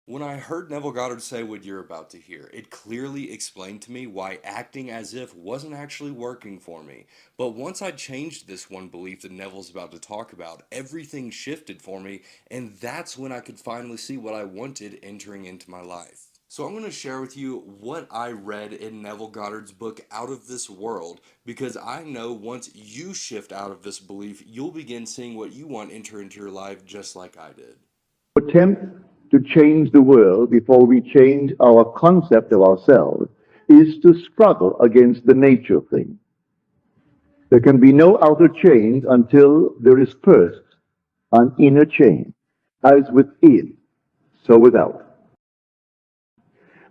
When I heard Neville Goddard say what you're about to hear, it clearly explained to me why acting as if wasn't actually working for me. But once I changed this one belief that Neville's about to talk about, everything shifted for me, and that's when I could finally see what I wanted entering into my life. So I'm going to share with you what I read in Neville Goddard's book Out of This World, because I know once you shift out of this belief, you'll begin seeing what you want enter into your life just like I did. Attempt to change the world before we change our concept of ourselves is to struggle against the nature of things. There can be no outer change until there is first an inner change, as within, so without.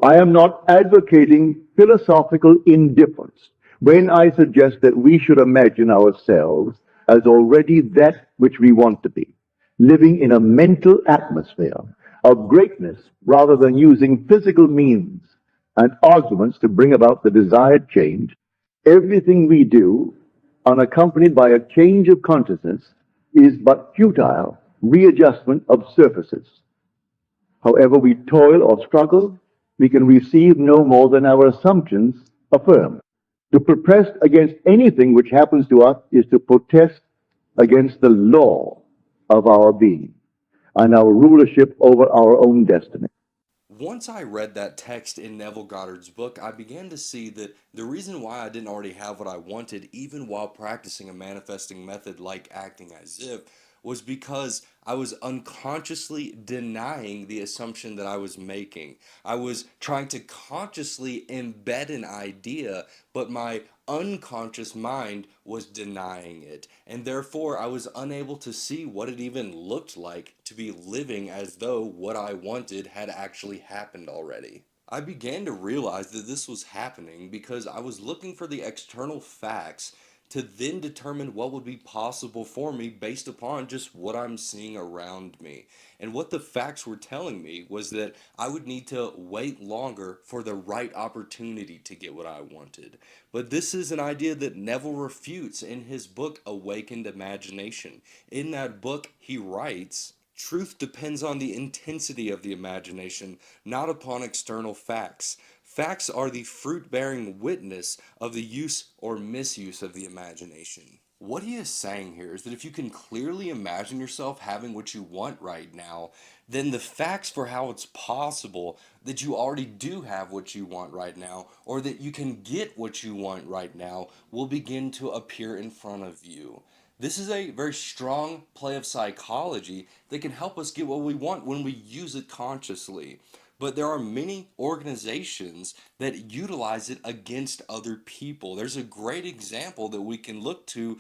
I am not advocating philosophical indifference when I suggest that we should imagine ourselves as already that which we want to be, living in a mental atmosphere of greatness rather than using physical means and arguments to bring about the desired change. Everything we do, unaccompanied by a change of consciousness, is but futile readjustment of surfaces. However we toil or struggle, we can receive no more than our assumptions affirm. To protest against anything which happens to us is to protest against the law of our being and our rulership over our own destiny. Once I read that text in Neville Goddard's book, I began to see that the reason why I didn't already have what I wanted, even while practicing a manifesting method like acting as if, was because I was unconsciously denying the assumption that I was making. I was trying to consciously embed an idea, but my unconscious mind was denying it. And therefore, I was unable to see what it even looked like to be living as though what I wanted had actually happened already. I began to realize that this was happening because I was looking for the external facts to then determine what would be possible for me based upon just what I'm seeing around me. And what the facts were telling me was that I would need to wait longer for the right opportunity to get what I wanted. But this is an idea that Neville refutes in his book Awakened Imagination. In that book, he writes, truth depends on the intensity of the imagination, not upon external facts. Facts are the fruit bearing witness of the use or misuse of the imagination. What he is saying here is that if you can clearly imagine yourself having what you want right now, then the facts for how it's possible that you already do have what you want right now, or that you can get what you want right now, will begin to appear in front of you. This is a very strong play of psychology that can help us get what we want when we use it consciously. But there are many organizations that utilize it against other people. There's a great example that we can look to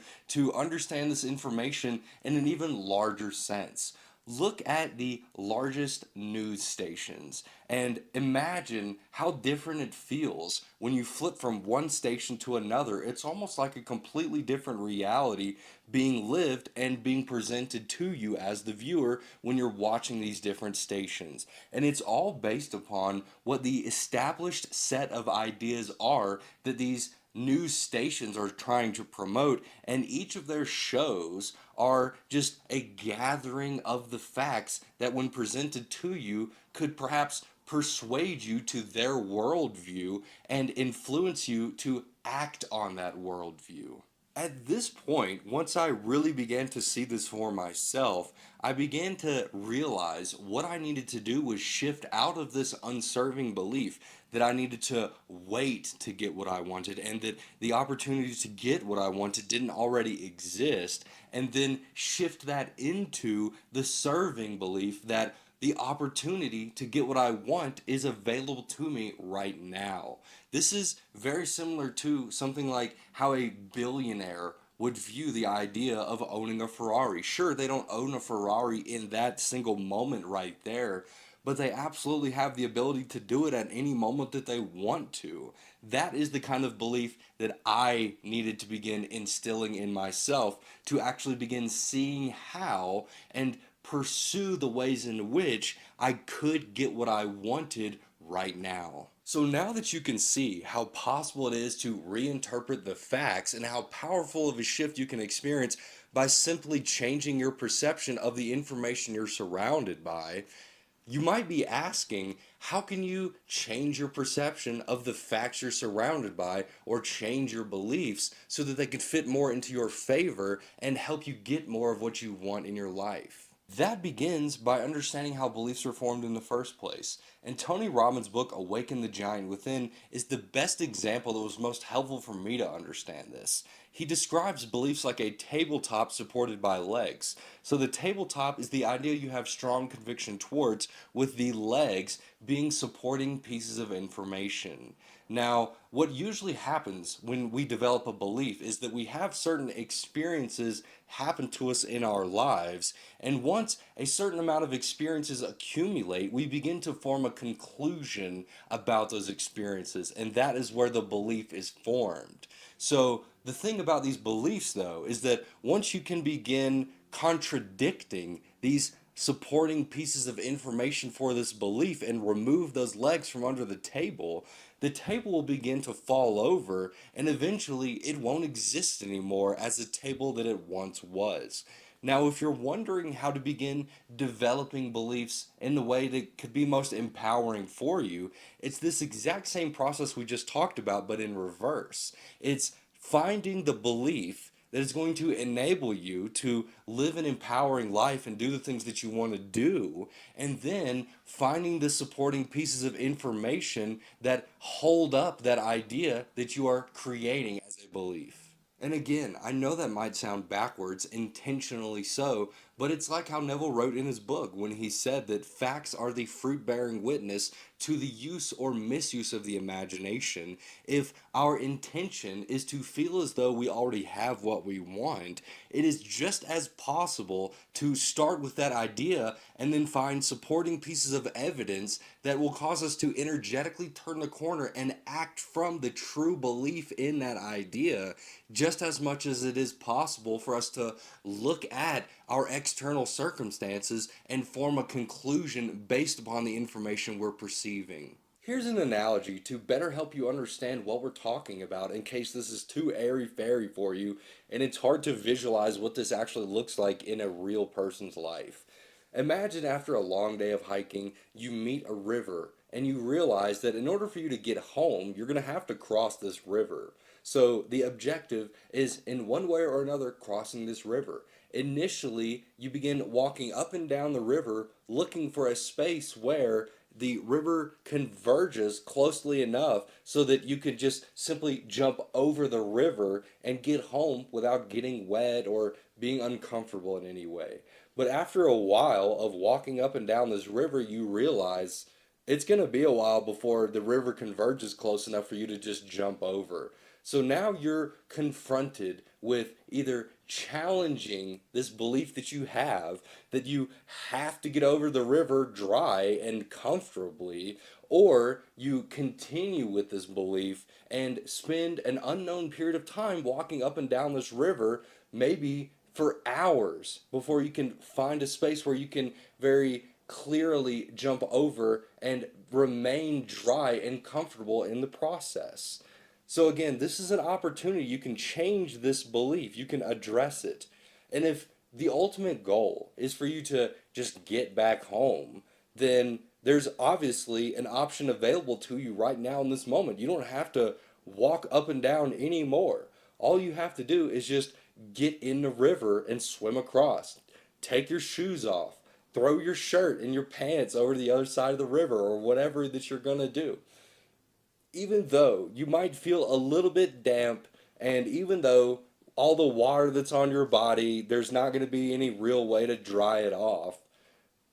understand this information in an even larger sense. Look at the largest news stations and imagine how different it feels when you flip from one station to another. It's almost like a completely different reality being lived and being presented to you as the viewer when you're watching these different stations. And it's all based upon what the established set of ideas are that these news stations are trying to promote, and each of their shows are just a gathering of the facts that, when presented to you, could perhaps persuade you to their worldview and influence you to act on that worldview. At this point, once I really began to see this for myself, I began to realize what I needed to do was shift out of this unserving belief that I needed to wait to get what I wanted and that the opportunity to get what I wanted didn't already exist, and then shift that into the serving belief that the opportunity to get what I want is available to me right now. This is very similar to something like how a billionaire would view the idea of owning a Ferrari. Sure, they don't own a Ferrari in that single moment right there, but they absolutely have the ability to do it at any moment that they want to. That is the kind of belief that I needed to begin instilling in myself to actually begin seeing how and pursue the ways in which I could get what I wanted right now. So now that you can see how possible it is to reinterpret the facts and how powerful of a shift you can experience by simply changing your perception of the information you're surrounded by, You might be asking, how can you change your perception of the facts you're surrounded by or change your beliefs so that they could fit more into your favor and help you get more of what you want in your life? That begins by understanding how beliefs are formed in the first place. And Tony Robbins' book, Awaken the Giant Within, is the best example that was most helpful for me to understand this. He describes beliefs like a tabletop supported by legs. So the tabletop is the idea you have strong conviction towards, with the legs being supporting pieces of information. Now, what usually happens when we develop a belief is that we have certain experiences happen to us in our lives, and once a certain amount of experiences accumulate, we begin to form a conclusion about those experiences, and that is where the belief is formed. So, the thing about these beliefs, though, is that once you can begin contradicting these supporting pieces of information for this belief and remove those legs from under the table will begin to fall over, and eventually it won't exist anymore as a table that it once was. Now, if you're wondering how to begin developing beliefs in the way that could be most empowering for you, it's this exact same process we just talked about, but in reverse. It's finding the belief that is going to enable you to live an empowering life and do the things that you want to do, and then finding the supporting pieces of information that hold up that idea that you are creating as a belief. And again, I know that might sound backwards, intentionally so, but it's like how Neville wrote in his book when he said that facts are the fruit bearing witness to the use or misuse of the imagination. If our intention is to feel as though we already have what we want, it is just as possible to start with that idea and then find supporting pieces of evidence that will cause us to energetically turn the corner and act from the true belief in that idea, just as much as it is possible for us to look at our external circumstances and form a conclusion based upon the information we're perceiving. Here's an analogy to better help you understand what we're talking about in case this is too airy-fairy for you and it's hard to visualize what this actually looks like in a real person's life. Imagine after a long day of hiking, you meet a river and you realize that in order for you to get home, you're going to have to cross this river. So the objective is, in one way or another, crossing this river. Initially, you begin walking up and down the river looking for a space where the river converges closely enough so that you could just simply jump over the river and get home without getting wet or being uncomfortable in any way. But after a while of walking up and down this river, you realize it's going to be a while before the river converges close enough for you to just jump over. So now you're confronted with either challenging this belief that you have that you have to get over the river dry and comfortably, or you continue with this belief and spend an unknown period of time walking up and down this river, maybe for hours, before you can find a space where you can very clearly jump over and remain dry and comfortable in the process. So again, this is an opportunity. You can change this belief. You can address it. And if the ultimate goal is for you to just get back home, then there's obviously an option available to you right now in this moment. You don't have to walk up and down anymore. All you have to do is just get in the river and swim across. Take your shoes off. Throw your shirt and your pants over to the other side of the river or whatever that you're going to do. Even though you might feel a little bit damp, and even though all the water that's on your body, there's not going to be any real way to dry it off,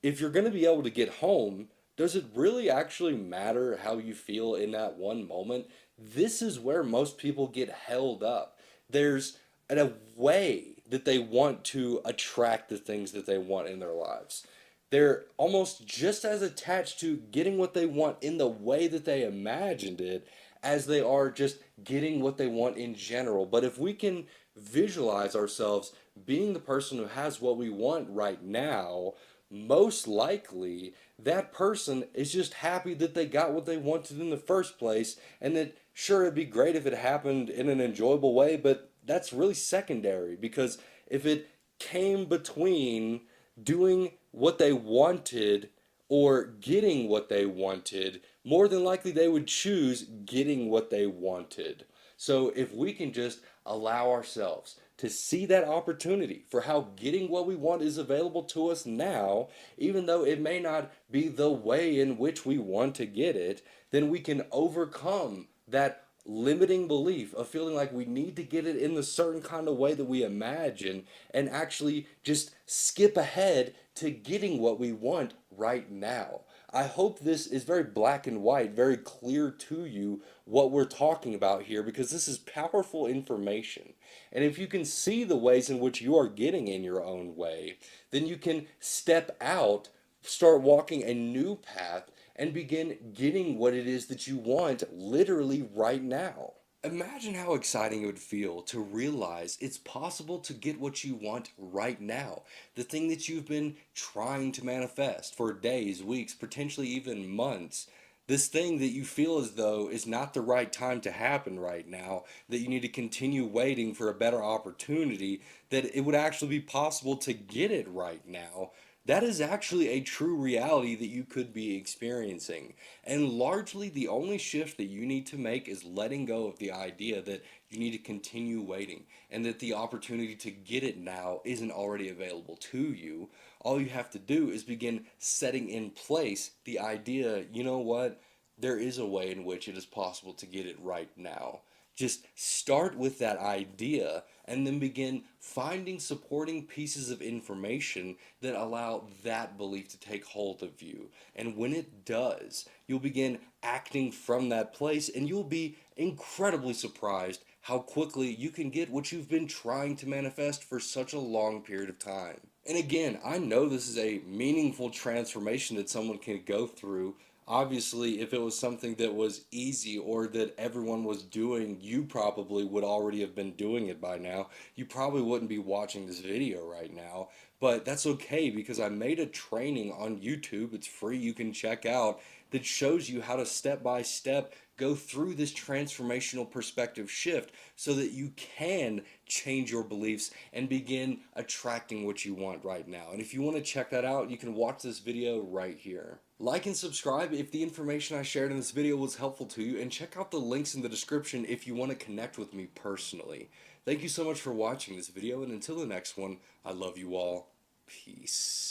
if you're going to be able to get home, does it really actually matter how you feel in that one moment? This is where most people get held up. There's a way that they want to attract the things that they want in their lives. They're almost just as attached to getting what they want in the way that they imagined it as they are just getting what they want in general. But if we can visualize ourselves being the person who has what we want right now, most likely that person is just happy that they got what they wanted in the first place, and that sure, it'd be great if it happened in an enjoyable way, but that's really secondary, because if it came between doing what they wanted or getting what they wanted, more than likely they would choose getting what they wanted. So if we can just allow ourselves to see that opportunity for how getting what we want is available to us now, even though it may not be the way in which we want to get it, then we can overcome that limiting belief of feeling like we need to get it in the certain kind of way that we imagine and actually just skip ahead to getting what we want right now. I hope this is very black and white, very clear to you what we're talking about here because this is powerful information. And if you can see the ways in which you are getting in your own way, then you can step out, start walking a new path, and begin getting what it is that you want literally right now. Imagine how exciting it would feel to realize it's possible to get what you want right now. The thing that you've been trying to manifest for days, weeks, potentially even months. This thing that you feel as though is not the right time to happen right now, that you need to continue waiting for a better opportunity, that it would actually be possible to get it right now. That is actually a true reality that you could be experiencing. And largely, the only shift that you need to make is letting go of the idea that you need to continue waiting and that the opportunity to get it now isn't already available to you. All you have to do is begin setting in place the idea, you know what? There is a way in which it is possible to get it right now. Just start with that idea and then begin finding supporting pieces of information that allow that belief to take hold of you. And when it does, you'll begin acting from that place and you'll be incredibly surprised how quickly you can get what you've been trying to manifest for such a long period of time. And again, I know this is a meaningful transformation that someone can go through. Obviously, if it was something that was easy or that everyone was doing, you probably would already have been doing it by now. You probably wouldn't be watching this video right now, but that's okay because I made a training on YouTube. It's free, you can check out, that shows you how to step by step go through this transformational perspective shift so that you can change your beliefs and begin attracting what you want right now. And if you want to check that out, you can watch this video right here. Like and subscribe if the information I shared in this video was helpful to you, and check out the links in the description if you want to connect with me personally. Thank you so much for watching this video, and until the next one, I love you all. Peace.